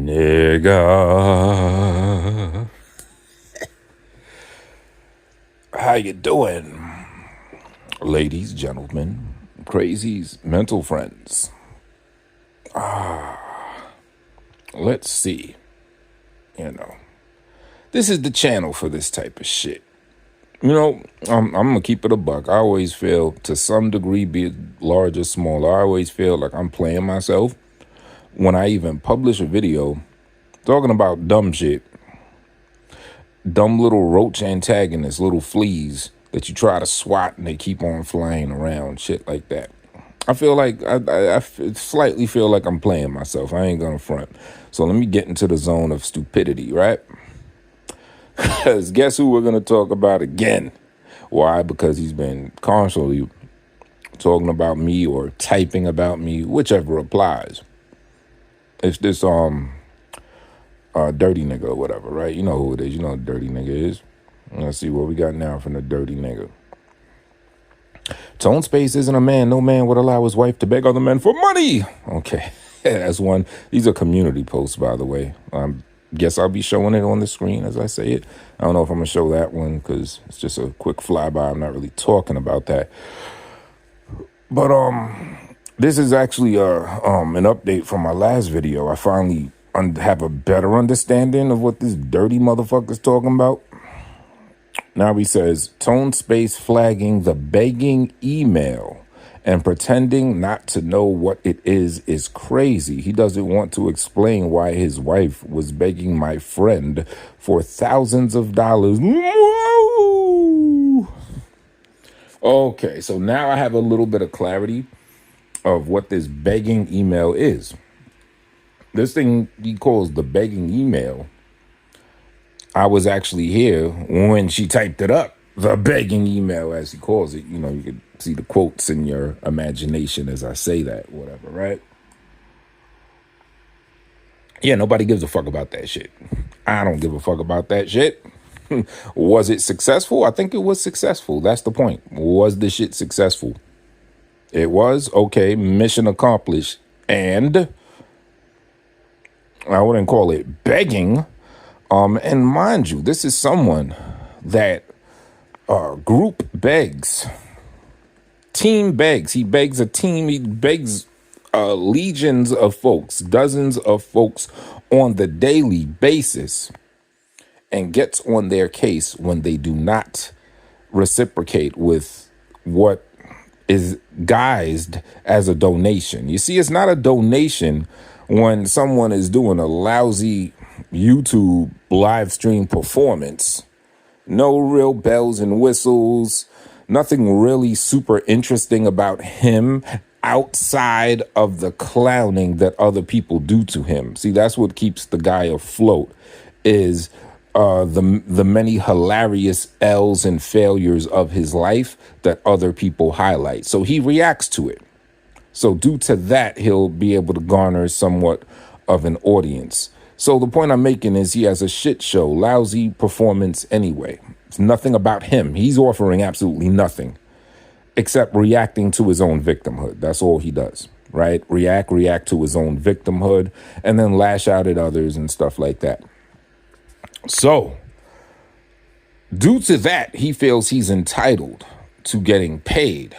Nigga. How you doing? Ladies, gentlemen, crazies, mental friends. Let's see. This is the channel for this type of shit. I'm going to keep it a buck. I always feel, to some degree, be it large or small, I always feel like I'm playing myself when I even publish a video talking about dumb shit. Dumb little roach antagonists, little fleas that you try to swat and they keep on flying around, shit like that. I feel like, I slightly feel like I'm playing myself. I ain't gonna front. So let me get into the zone of stupidity, right? Because guess who we're gonna talk about again? Why? Because he's been constantly talking about me or typing about me, whichever applies. It's this, dirty nigga or whatever, right? You know who it is. You know what dirty nigga is. Let's see what we got now from the dirty nigga. Tone Space isn't a man. No man would allow his wife to beg other men for money. Okay, that's one. These are community posts, by the way. Guess I'll be showing it on the screen as I say it. I don't know if I'm going to show that one because it's just a quick flyby. I'm not really talking about that. But this is actually an update from my last video. I finally have a better understanding of what this dirty motherfucker's talking about. Now he says, Tone Space flagging the begging email and pretending not to know what it is crazy. He doesn't want to explain why his wife was begging my friend for thousands of dollars. Whoa! Okay, so now I have a little bit of clarity of what this begging email is. This thing he calls the begging email, I was actually here when she typed it up. The begging email, as he calls it. You know, you can see the quotes in your imagination as I say that, whatever, right? Yeah, nobody gives a fuck about that shit. I don't give a fuck about that shit. Was it successful? I think it was successful. That's the point. Was the shit successful? It was. Okay, mission accomplished. And I wouldn't call it begging. And mind you, this is someone that group begs, team begs. He begs a team. He begs legions of folks, dozens of folks on the daily basis, and gets on their case when they do not reciprocate with what is guised as a donation. You see, it's not a donation when someone is doing a lousy YouTube live stream performance. No real bells and whistles, nothing really super interesting about him outside of the clowning that other people do to him. See, that's what keeps the guy afloat, is the many hilarious L's and failures of his life that other people highlight. So he reacts to it. So due to that, he'll be able to garner somewhat of an audience. So the point I'm making is he has a shit show, lousy performance anyway. It's nothing about him. He's offering absolutely nothing except reacting to his own victimhood. That's all he does, right? React to his own victimhood and then lash out at others and stuff like that. So due to that, he feels he's entitled to getting paid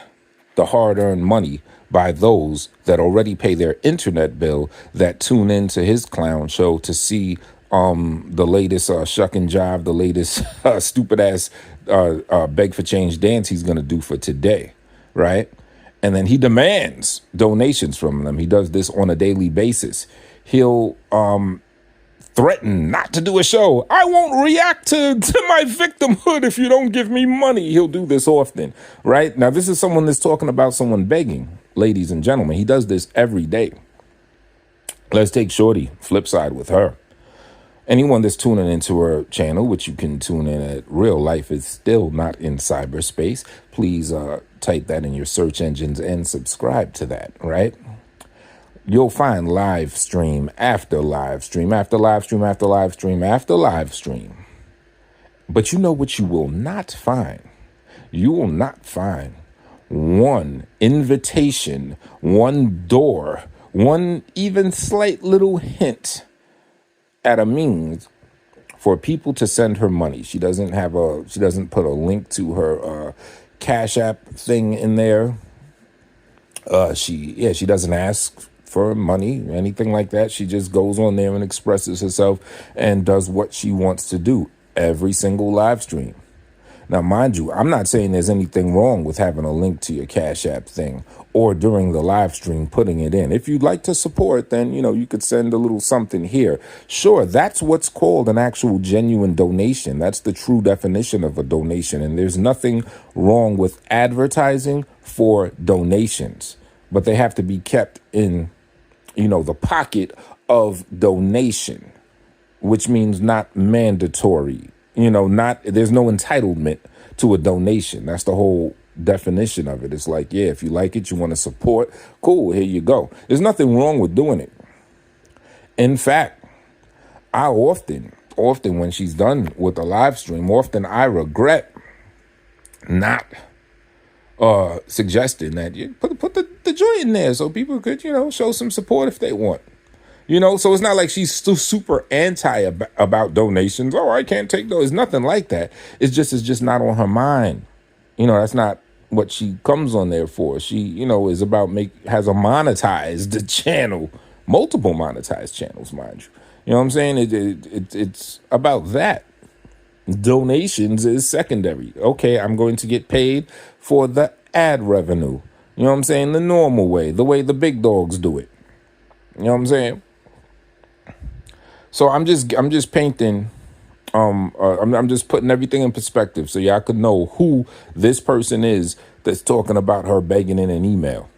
the hard-earned money by those that already pay their internet bill that tune into his clown show to see the latest shuck and jive, the latest stupid ass beg for change dance he's gonna do for today, right? And then he demands donations from them. He does this on a daily basis. He'll threaten not to do a show. I won't react to my victimhood if you don't give me money. He'll do this often, right? Now, this is someone that's talking about someone begging, ladies and gentlemen. He does this every day. Let's take Shorty, flip side with her. Anyone that's tuning into her channel, which you can tune in at real life, is still not in cyberspace. Please type that in your search engines and subscribe to that, right? You'll find live stream after live stream after live stream after live stream after live stream. But you know what you will not find? You will not find one invitation, one door, one even slight little hint at a means for people to send her money. She doesn't put a link to her Cash App thing in there. She doesn't ask for money, anything like that. She just goes on there and expresses herself and does what she wants to do every single live stream. Now, mind you, I'm not saying there's anything wrong with having a link to your Cash App thing or during the live stream putting it in. If you'd like to support, then, you could send a little something here. Sure, that's what's called an actual genuine donation. That's the true definition of a donation. And there's nothing wrong with advertising for donations, but they have to be kept in, the pocket of donation, which means not mandatory. There's no entitlement to a donation. That's the whole definition of it. It's like, yeah, if you like it, you want to support, cool, here you go. There's nothing wrong with doing it. In fact, I often when she's done with the live stream, I regret not suggesting that you put the joint in there so people could, show some support if they want. So it's not like she's still super anti about donations. Oh, I can't take those. It's nothing like that. It's just not on her mind. That's not what she comes on there for. She, is about has a monetized channel, multiple monetized channels, mind you. You know what I'm saying? It's about that. Donations is secondary. Okay, I'm going to get paid for the ad revenue. You know what I'm saying? The normal way, the way the big dogs do it. You know what I'm saying? So I'm just painting, I'm just putting everything in perspective so y'all could know who this person is that's talking about her begging in an email.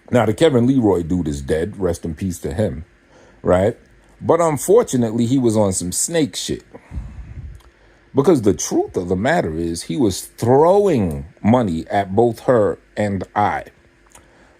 Now, the Kevin Leroy dude is dead. Rest in peace to him, right? But unfortunately, he was on some snake shit. Because the truth of the matter is he was throwing money at both her and I,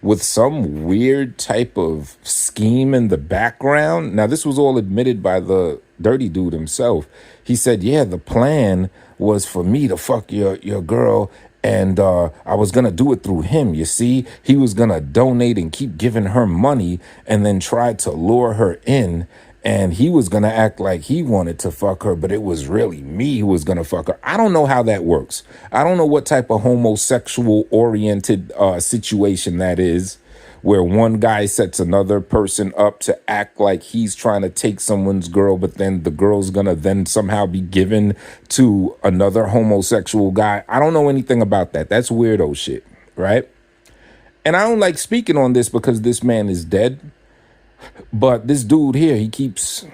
with some weird type of scheme in the background. Now, this was all admitted by the dirty dude himself. He said, yeah, the plan was for me to fuck your girl, and I was going to do it through him. You see, he was going to donate and keep giving her money and then try to lure her in. And he was going to act like he wanted to fuck her, but it was really me who was going to fuck her. I don't know how that works. I don't know what type of homosexual oriented situation that is, where one guy sets another person up to act like he's trying to take someone's girl, but then the girl's going to then somehow be given to another homosexual guy. I don't know anything about that. That's weirdo shit, right? And I don't like speaking on this because this man is dead. But this dude here, he keeps,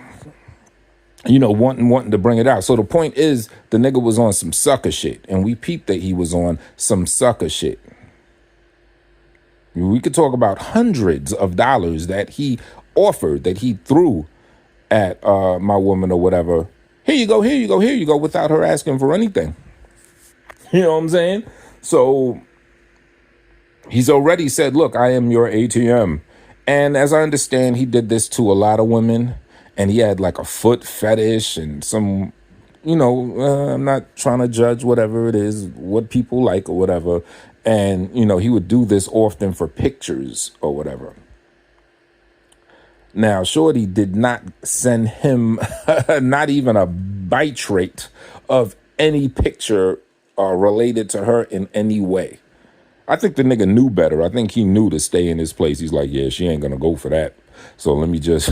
wanting to bring it out. So the point is, the nigga was on some sucker shit, and we peeped that he was on some sucker shit. We could talk about hundreds of dollars that he offered, that he threw at my woman or whatever. Here you go, without her asking for anything. You know what I'm saying? So he's already said, look, I am your ATM. And as I understand, he did this to a lot of women, and he had like a foot fetish and some, I'm not trying to judge whatever it is, what people like or whatever. And, he would do this often for pictures or whatever. Now, Shorty did not send him not even a bite rate of any picture related to her in any way. I think the nigga knew better. I think he knew to stay in his place. He's like, yeah, she ain't going to go for that. So let me just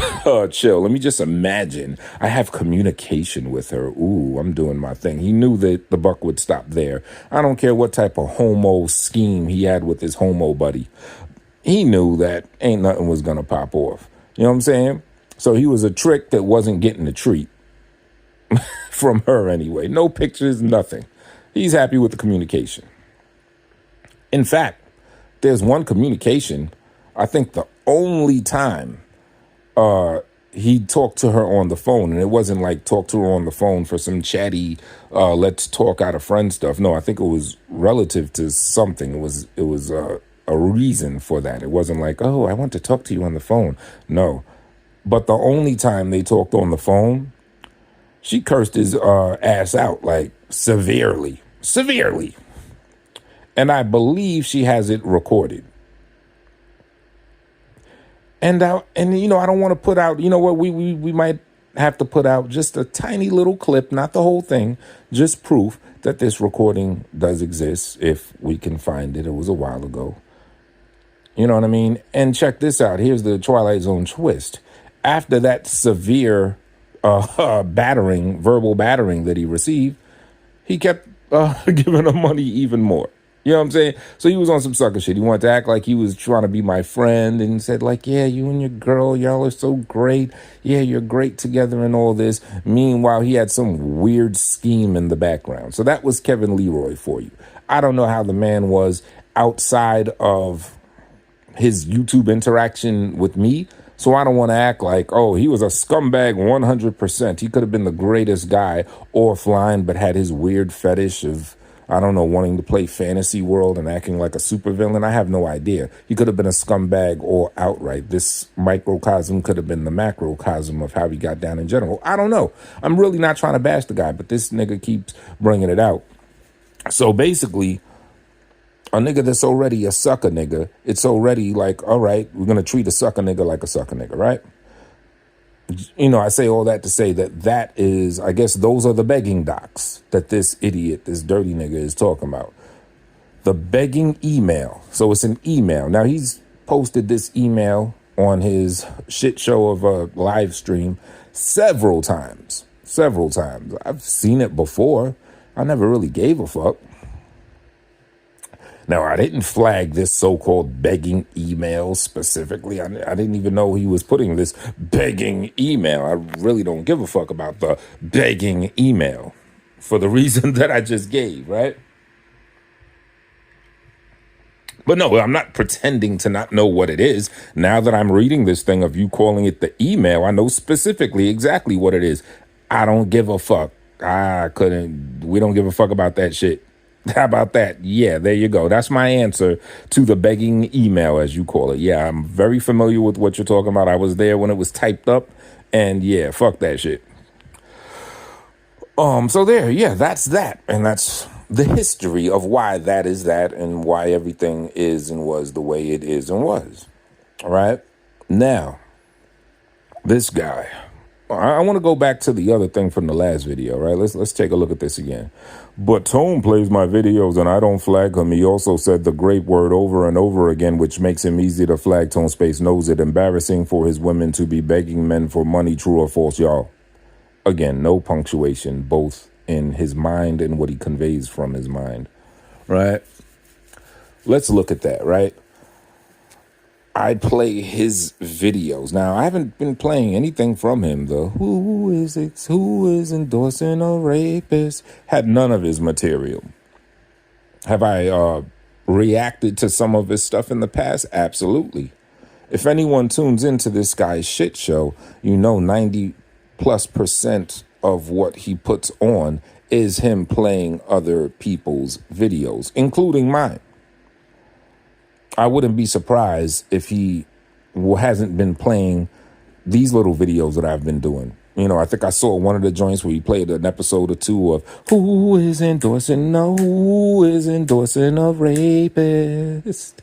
chill. Let me just imagine I have communication with her. Ooh, I'm doing my thing. He knew that the buck would stop there. I don't care what type of homo scheme he had with his homo buddy. He knew that ain't nothing was going to pop off. You know what I'm saying? So he was a trick that wasn't getting a treat from her anyway. No pictures, nothing. He's happy with the communication. In fact, there's one communication, I think the only time he talked to her on the phone, and it wasn't like talk to her on the phone for some chatty, let's talk out of friend stuff. No, I think it was relative to something. It was a reason for that. It wasn't like, oh, I want to talk to you on the phone. No. But the only time they talked on the phone, she cursed his ass out, like severely. And I believe she has it recorded. And I don't want to put out, you know what, we might have to put out just a tiny little clip, not the whole thing, just proof that this recording does exist if we can find it. It was a while ago. You know what I mean? And check this out. Here's the Twilight Zone twist. After that severe verbal battering that he received, he kept giving her money even more. You know what I'm saying? So he was on some sucker shit. He wanted to act like he was trying to be my friend and said like, yeah, you and your girl, y'all are so great. Yeah, you're great together and all this. Meanwhile, he had some weird scheme in the background. So that was Kevin Leroy for you. I don't know how the man was outside of his YouTube interaction with me. So I don't want to act like, oh, he was a scumbag 100%. He could have been the greatest guy offline, but had his weird fetish of, I don't know, wanting to play fantasy world and acting like a supervillain. I have no idea. He could have been a scumbag or outright. This microcosm could have been the macrocosm of how he got down in general. I don't know. I'm really not trying to bash the guy, but this nigga keeps bringing it out. So basically, a nigga that's already a sucker nigga, it's already like, all right, we're going to treat a sucker nigga like a sucker nigga, right? You know, I say all that to say that is, I guess those are the begging docs that this idiot, this dirty nigga is talking about. The begging email. So it's an email. Now, he's posted this email on his shit show of a live stream several times. I've seen it before. I never really gave a fuck. Now, I didn't flag this so-called begging email specifically. I didn't even know he was putting this begging email. I really don't give a fuck about the begging email for the reason that I just gave, right? But no, I'm not pretending to not know what it is. Now that I'm reading this thing of you calling it the email, I know specifically exactly what it is. I don't give a fuck. We don't give a fuck about that shit. How about that? Yeah, there you go. That's my answer to the begging email, as you call it. Yeah, I'm very familiar with what you're talking about. I was there when it was typed up, and yeah, fuck that shit. So there, yeah, that's that. And that's the history of why that is that and why everything is and was the way it is and was. All right? Now, this guy. I want to go back to the other thing from the last video, right? Let's take a look at this again. But Tone plays my videos and I don't flag him. He also said the great word over and over again, which makes him easy to flag. Tone Space knows it. Embarrassing for his women to be begging men for money, true or false, y'all. Again, no punctuation, both in his mind and what he conveys from his mind, right? Let's look at that, right? I play his videos. Now, I haven't been playing anything from him, though. Who is endorsing a rapist? Had none of his material. Have I reacted to some of his stuff in the past? Absolutely. If anyone tunes into this guy's shit show, you know 90+% of what he puts on is him playing other people's videos, including mine. I wouldn't be surprised if he hasn't been playing these little videos that I've been doing. You know, I think I saw one of the joints where he played an episode or two of who is endorsing a rapist.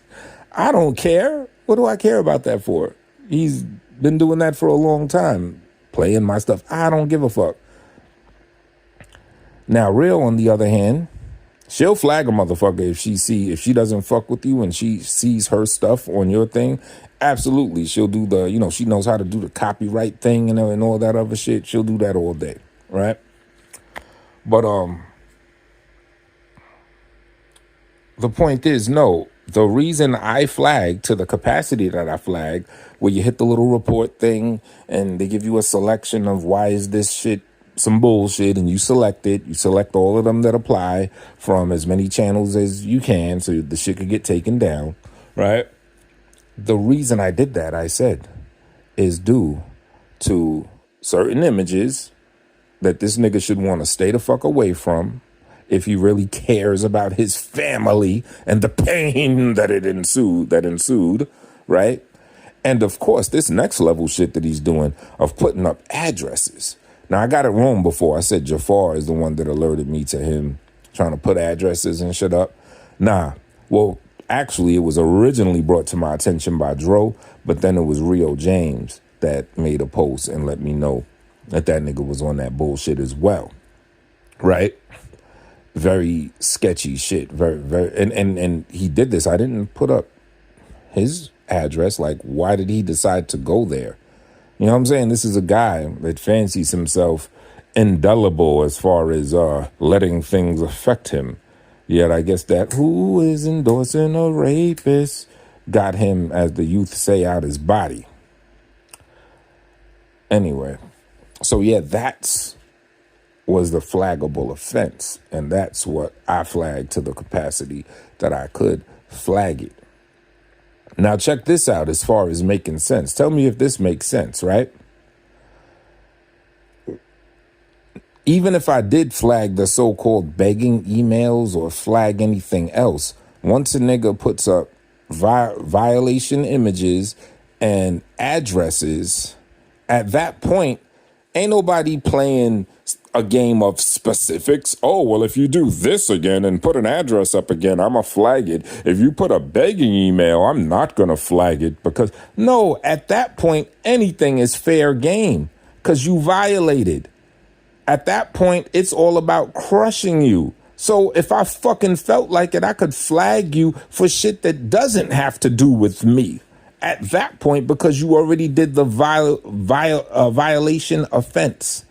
I don't care. What do I care about that for? He's been doing that for a long time, playing my stuff. I don't give a fuck. Now, Real, on the other hand, she'll flag a motherfucker if she doesn't fuck with you and she sees her stuff on your thing. Absolutely. She'll do she knows how to do the copyright thing and all that other shit. She'll do that all day. Right. But, the point is, no, the reason I flag to the capacity that I flag, where you hit the little report thing and they give you a selection of why is this shit some bullshit, and you select it. You select all of them that apply from as many channels as you can so the shit could get taken down, right? The reason I did that, I said, is due to certain images that this nigga should want to stay the fuck away from if he really cares about his family and the pain that ensued, right? And of course, this next level shit that he's doing of putting up addresses. Now, I got it wrong before. I said Jafar is the one that alerted me to him trying to put addresses and shit up. Nah. Well, actually, it was originally brought to my attention by Dro, but then it was Rio James that made a post and let me know that nigga was on that bullshit as well, right? Very sketchy shit. Very, and he did this. I didn't put up his address. Like, why did he decide to go there? You know what I'm saying? This is a guy that fancies himself indelible as far as letting things affect him. Yet I guess that who is endorsing a rapist got him, as the youth say, out his body. Anyway, so yeah, that's was the flaggable offense. And that's what I flagged to the capacity that I could flag it. Now, check this out as far as making sense. Tell me if this makes sense, right? Even if I did flag the so-called begging emails or flag anything else, once a nigga puts up violation images and addresses, at that point, ain't nobody playing a game of specifics. Oh, well, if you do this again and put an address up again, I'm going to flag it. If you put a begging email, I'm not going to flag it. Because, no, at that point, anything is fair game because you violated. At that point, it's all about crushing you. So if I fucking felt like it, I could flag you for shit that doesn't have to do with me at that point because you already did the violation offense.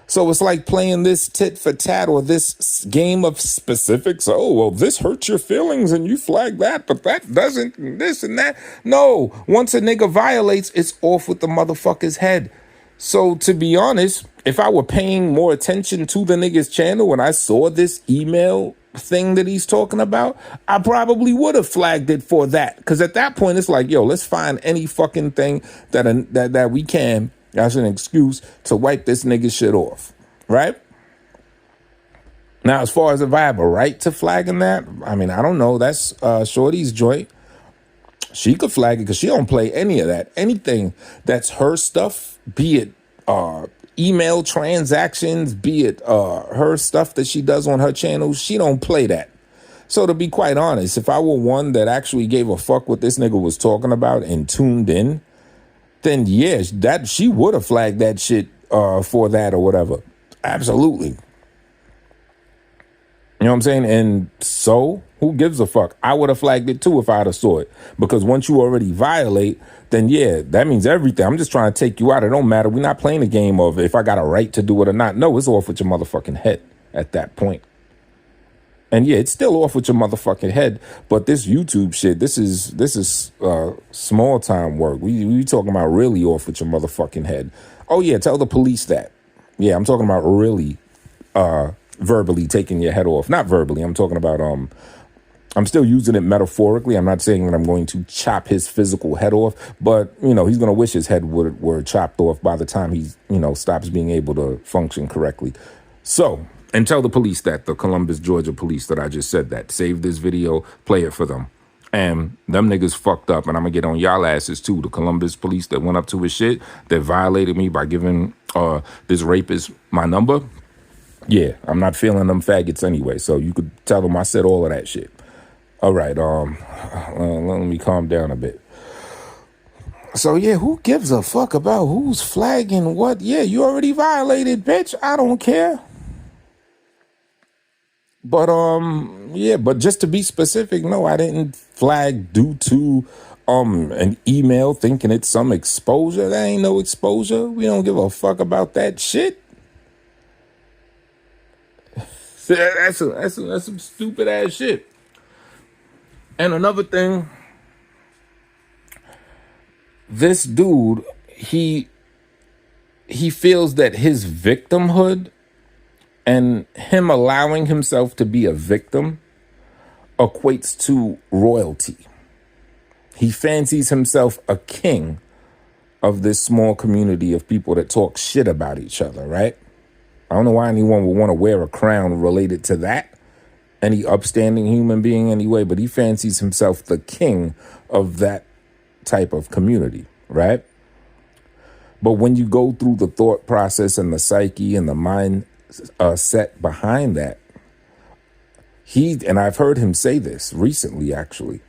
So it's like playing this tit for tat or this game of specifics. Oh, well, this hurts your feelings and you flag that, but that doesn't, this and that. No, once a nigga violates, it's off with the motherfucker's head. So to be honest, if I were paying more attention to the nigga's channel and I saw this email thing that he's talking about, I probably would have flagged it for that. Because at that point, it's like, yo, let's find any fucking thing that we can. That's an excuse to wipe this nigga shit off, right? Now, as far as if I have a right to flagging that, I mean, I don't know. That's Shorty's joint. She could flag it because she don't play any of that. Anything that's her stuff, be it email transactions, be it her stuff that she does on her channel, she don't play that. So to be quite honest, if I were one that actually gave a fuck what this nigga was talking about and tuned in, then yeah, that she would have flagged that shit for that or whatever. Absolutely. You know what I'm saying? And so who gives a fuck? I would have flagged it too if I'd have saw it. Because once you already violate, then yeah, that means everything. I'm just trying to take you out. It don't matter. We're not playing a game of if I got a right to do it or not. No, it's off with your motherfucking head at that point. And yeah, it's still off with your motherfucking head. But this YouTube shit, this is small time work. We talking about really off with your motherfucking head. Oh yeah, tell the police that. Yeah, I'm talking about really verbally taking your head off. Not verbally. I'm talking about I'm still using it metaphorically. I'm not saying that I'm going to chop his physical head off, but you know, he's going to wish his head were chopped off by the time he, you know, stops being able to function correctly. So, and tell the police that, the Columbus, Georgia police, that I just said that. Save this video, play it for them. And them niggas fucked up, and I'm gonna get on y'all asses too. The Columbus police that went up to his shit, that violated me by giving this rapist my number. Yeah, I'm not feeling them faggots anyway, so you could tell them I said all of that shit. All right, let me calm down a bit. So yeah, who gives a fuck about who's flagging what? Yeah, you already violated, bitch. I don't care. But yeah, but just to be specific, no, I didn't flag due to an email thinking it's some exposure. That ain't no exposure. We don't give a fuck about that shit. That's some stupid ass shit. And another thing, this dude, he feels that his victimhood and him allowing himself to be a victim equates to royalty. He fancies himself a king of this small community of people that talk shit about each other, right? I don't know why anyone would want to wear a crown related to that. Any upstanding human being anyway, but he fancies himself the king of that type of community, right? But when you go through the thought process and the psyche and the mind set behind that, and I've heard him say this recently, actually.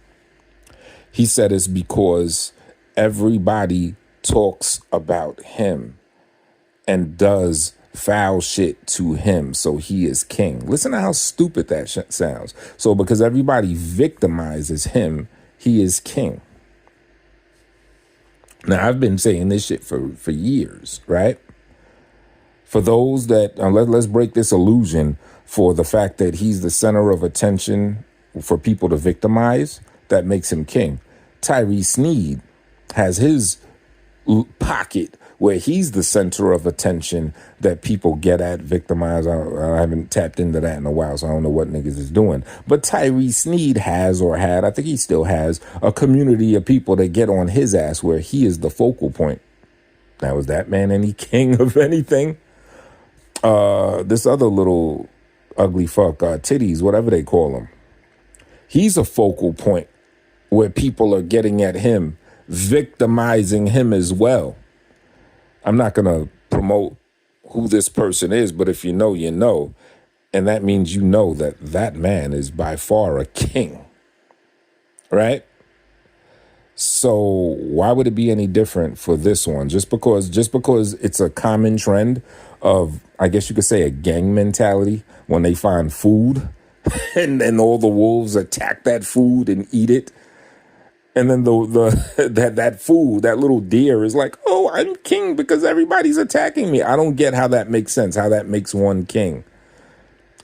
He said it's because everybody talks about him and does foul shit to him, so he is king. Listen to how stupid that sounds. So because everybody victimizes him, he is king. Now, I've been saying this shit for years, right? For those that, let's break this illusion for the fact that he's the center of attention for people to victimize, that makes him king. Tyree Sneed has his pocket where he's the center of attention that people get at, victimize. I haven't tapped into that in a while, so I don't know what niggas is doing. But Tyree Sneed has or had, I think he still has, a community of people that get on his ass where he is the focal point. Now, is that man any king of anything? This other little ugly fuck, titties, whatever they call him, he's a focal point where people are getting at him, victimizing him as well. I'm not going to promote who this person is, but if you know, you know. And that means you know that that man is by far a king, right? So why would it be any different for this one? Just because it's a common trend of, I guess you could say, a gang mentality when they find food and all the wolves attack that food and eat it. And then that food, that little deer is like, oh, I'm king because everybody's attacking me. I don't get how that makes sense, how that makes one king.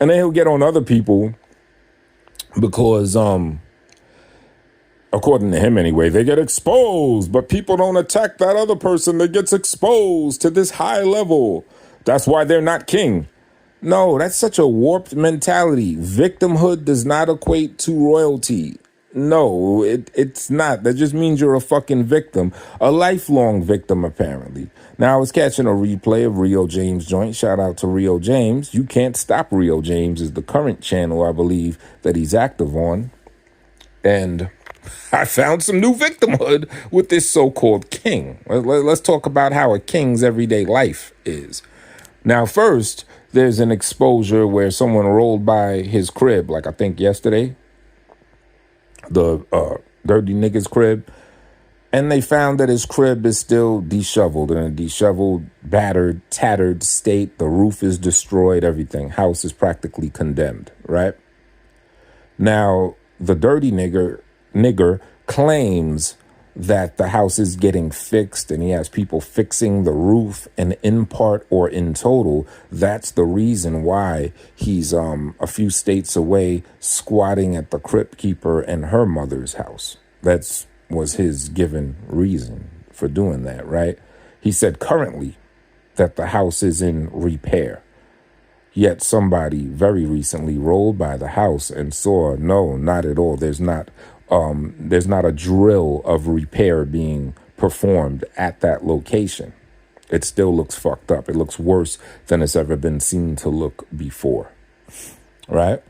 And then he'll get on other people because, according to him anyway, they get exposed, but people don't attack that other person that gets exposed to this high level. That's why they're not king. No, that's such a warped mentality. Victimhood does not equate to royalty. No, it's not. That just means you're a fucking victim, a lifelong victim, apparently. Now, I was catching a replay of Rio James' joint. Shout out to Rio James. You Can't Stop Rio James is the current channel, I believe, that he's active on. And I found some new victimhood with this so-called king. Let's talk about how a king's everyday life is. Now, first, there's an exposure where someone rolled by his crib, like I think yesterday, the dirty nigga's crib, and they found that his crib is still disheveled, in a disheveled, battered, tattered state. The roof is destroyed, everything. House is practically condemned, right? Now, the dirty nigger claims that the house is getting fixed and he has people fixing the roof, and in part or in total, that's the reason why he's a few states away squatting at the crypt keeper and her mother's house. That was his given reason for doing that, right? He said currently that the house is in repair. Yet somebody very recently rolled by the house and saw, no, not at all. There's not a drill of repair being performed at that location. It still looks fucked up. It looks worse than it's ever been seen to look before, right?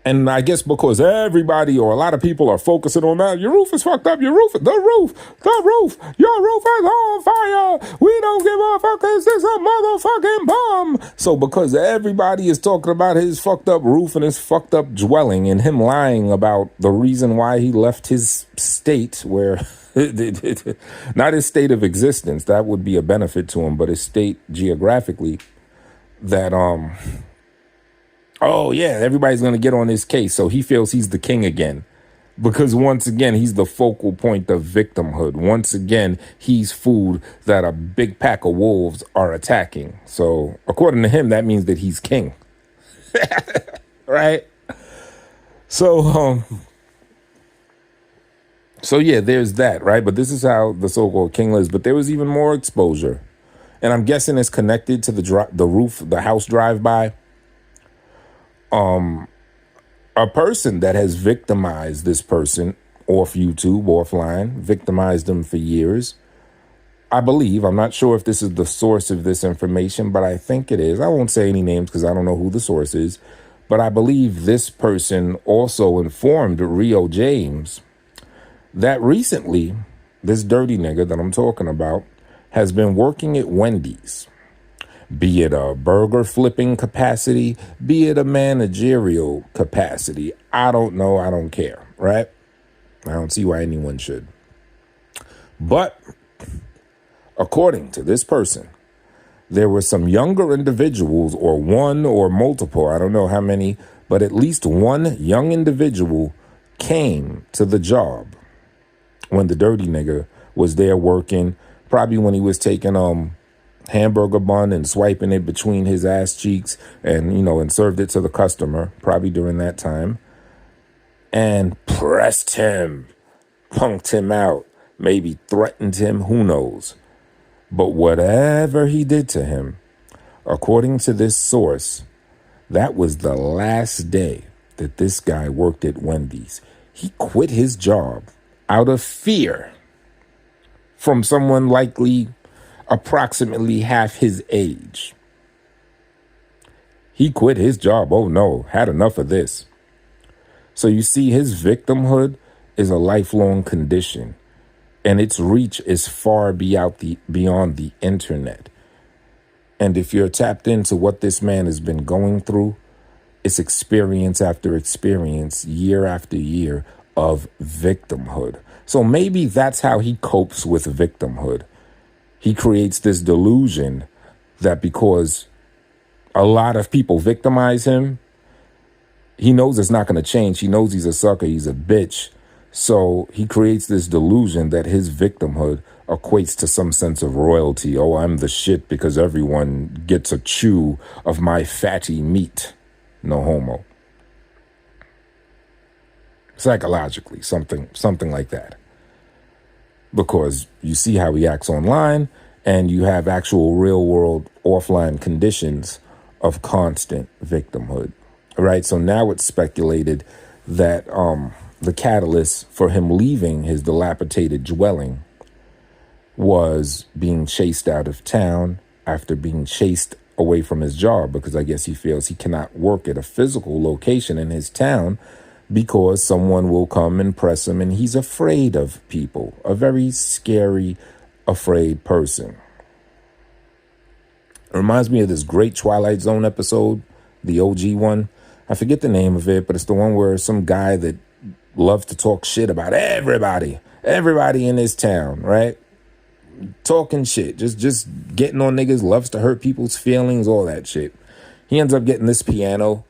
And I guess because everybody or a lot of people are focusing on that, your roof is fucked up, your roof, your roof is on fire. We don't give a fuck, this is a motherfucking bomb. So because everybody is talking about his fucked up roof and his fucked up dwelling and him lying about the reason why he left his state where, not his state of existence, that would be a benefit to him, but his state geographically, that, oh, yeah, everybody's going to get on his case. So he feels he's the king again. Because once again, he's the focal point of victimhood. Once again, he's food that a big pack of wolves are attacking. So according to him, that means that he's king. Right? So yeah, there's that, right? But this is how the so-called king lives. But there was even more exposure. And I'm guessing it's connected to the roof, the house drive-by. A person that has victimized this person off YouTube, offline, victimized them for years. I believe, I'm not sure if this is the source of this information, but I think it is. I won't say any names because I don't know who the source is, but I believe this person also informed Rio James that recently this dirty nigga that I'm talking about has been working at Wendy's. Be it a burger flipping capacity, be it a managerial capacity. I don't know. I don't care, right? I don't see why anyone should. But According to this person, there were some younger individuals, or one or multiple, I don't know how many, but at least one young individual came to the job when the dirty nigga was there working, probably when he was taking hamburger bun and swiping it between his ass cheeks and, and served it to the customer, probably during that time, and pressed him, punked him out, maybe threatened him, who knows. But whatever he did to him, according to this source, that was the last day that this guy worked at Wendy's. He quit his job out of fear from someone likely approximately half his age. He quit his job. Oh no, had enough of this. So you see, his victimhood is a lifelong condition, and its reach is far beyond the internet. And if you're tapped into what this man has been going through, it's experience after experience, year after year of victimhood. So maybe that's how he copes with victimhood. He creates this delusion that because a lot of people victimize him, he knows it's not going to change. He knows he's a sucker. He's a bitch. So he creates this delusion that his victimhood equates to some sense of royalty. Oh, I'm the shit because everyone gets a chew of my fatty meat. No homo. Psychologically, something like that. Because you see how he acts online, and you have actual real world offline conditions of constant victimhood. Right? So now it's speculated that the catalyst for him leaving his dilapidated dwelling was being chased out of town after being chased away from his job, because I guess he feels he cannot work at a physical location in his town because someone will come and press him, and he's afraid of people, a very scary, afraid person. It reminds me of this great Twilight Zone episode, the OG one. I forget the name of it, but it's the one where some guy that loves to talk shit about everybody in his town, right? Talking shit, just getting on niggas, loves to hurt people's feelings, all that shit. He ends up getting this piano,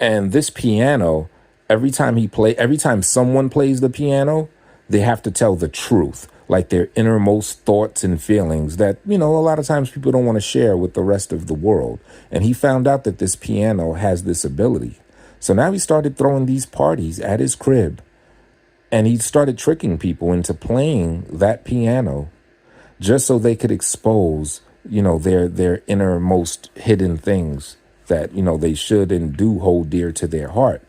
and this piano, every time someone plays the piano, they have to tell the truth, like their innermost thoughts and feelings that, a lot of times people don't want to share with the rest of the world. And he found out that this piano has this ability. So now he started throwing these parties at his crib, and he started tricking people into playing that piano just so they could expose, their innermost hidden things that, they should and do hold dear to their heart,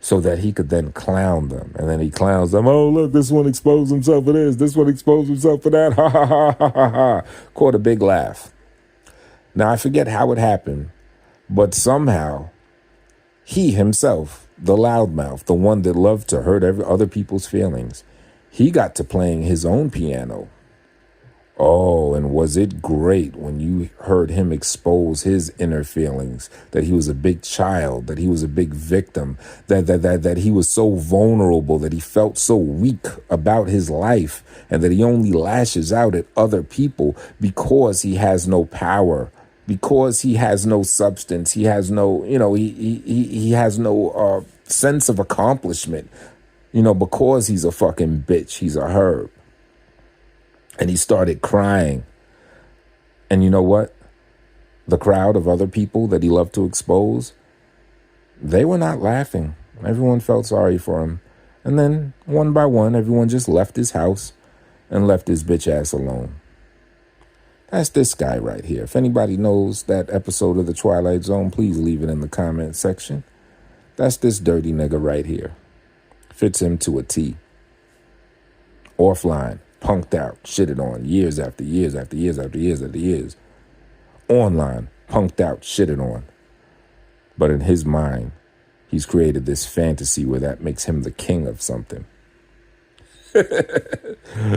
so that he could then clown them. And then he clowns them. Oh, look, this one exposed himself for this. This one exposed himself for that. Ha, ha, ha, ha, ha, ha. Caught a big laugh. Now, I forget how it happened, but somehow he himself, the loudmouth, the one that loved to hurt other people's feelings, he got to playing his own piano. Oh, and was it great when you heard him expose his inner feelings, that he was a big child, that he was a big victim, that he was so vulnerable, that he felt so weak about his life, and that he only lashes out at other people because he has no power, because he has no substance, he has no, he has no sense of accomplishment, because he's a fucking bitch, he's a herb. And he started crying. And you know what? The crowd of other people that he loved to expose, they were not laughing. Everyone felt sorry for him. And then, one by one, everyone just left his house and left his bitch ass alone. That's this guy right here. If anybody knows that episode of The Twilight Zone, please leave it in the comment section. That's this dirty nigga right here. Fits him to a T. Offline. Punked out, shitted on, years after years after years after years after years. Online, punked out, shitted on. But in his mind, he's created this fantasy where that makes him the king of something.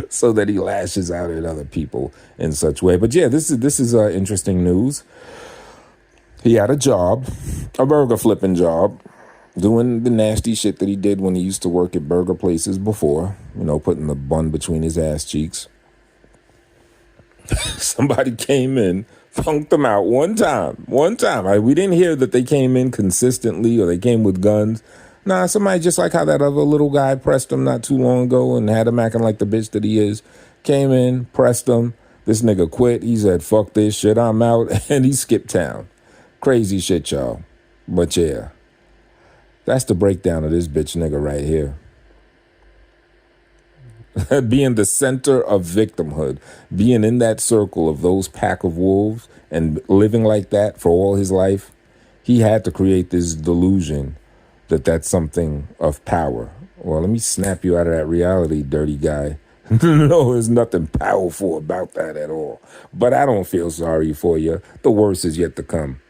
So that he lashes out at other people in such way. But yeah, this is interesting news. He had a job, a burger flipping job, doing the nasty shit that he did when he used to work at burger places before, putting the bun between his ass cheeks. Somebody came in, punked them out one time. One time. We didn't hear that they came in consistently or they came with guns. Nah, somebody just like how that other little guy pressed him not too long ago and had him acting like the bitch that he is. Came in, pressed him. This nigga quit. He said, fuck this shit, I'm out. And he skipped town. Crazy shit, y'all. But yeah, that's the breakdown of this bitch nigga right here. Being the center of victimhood, being in that circle of those pack of wolves and living like that for all his life, he had to create this delusion that that's something of power. Well, let me snap you out of that reality, dirty guy. No, there's nothing powerful about that at all. But I don't feel sorry for you. The worst is yet to come.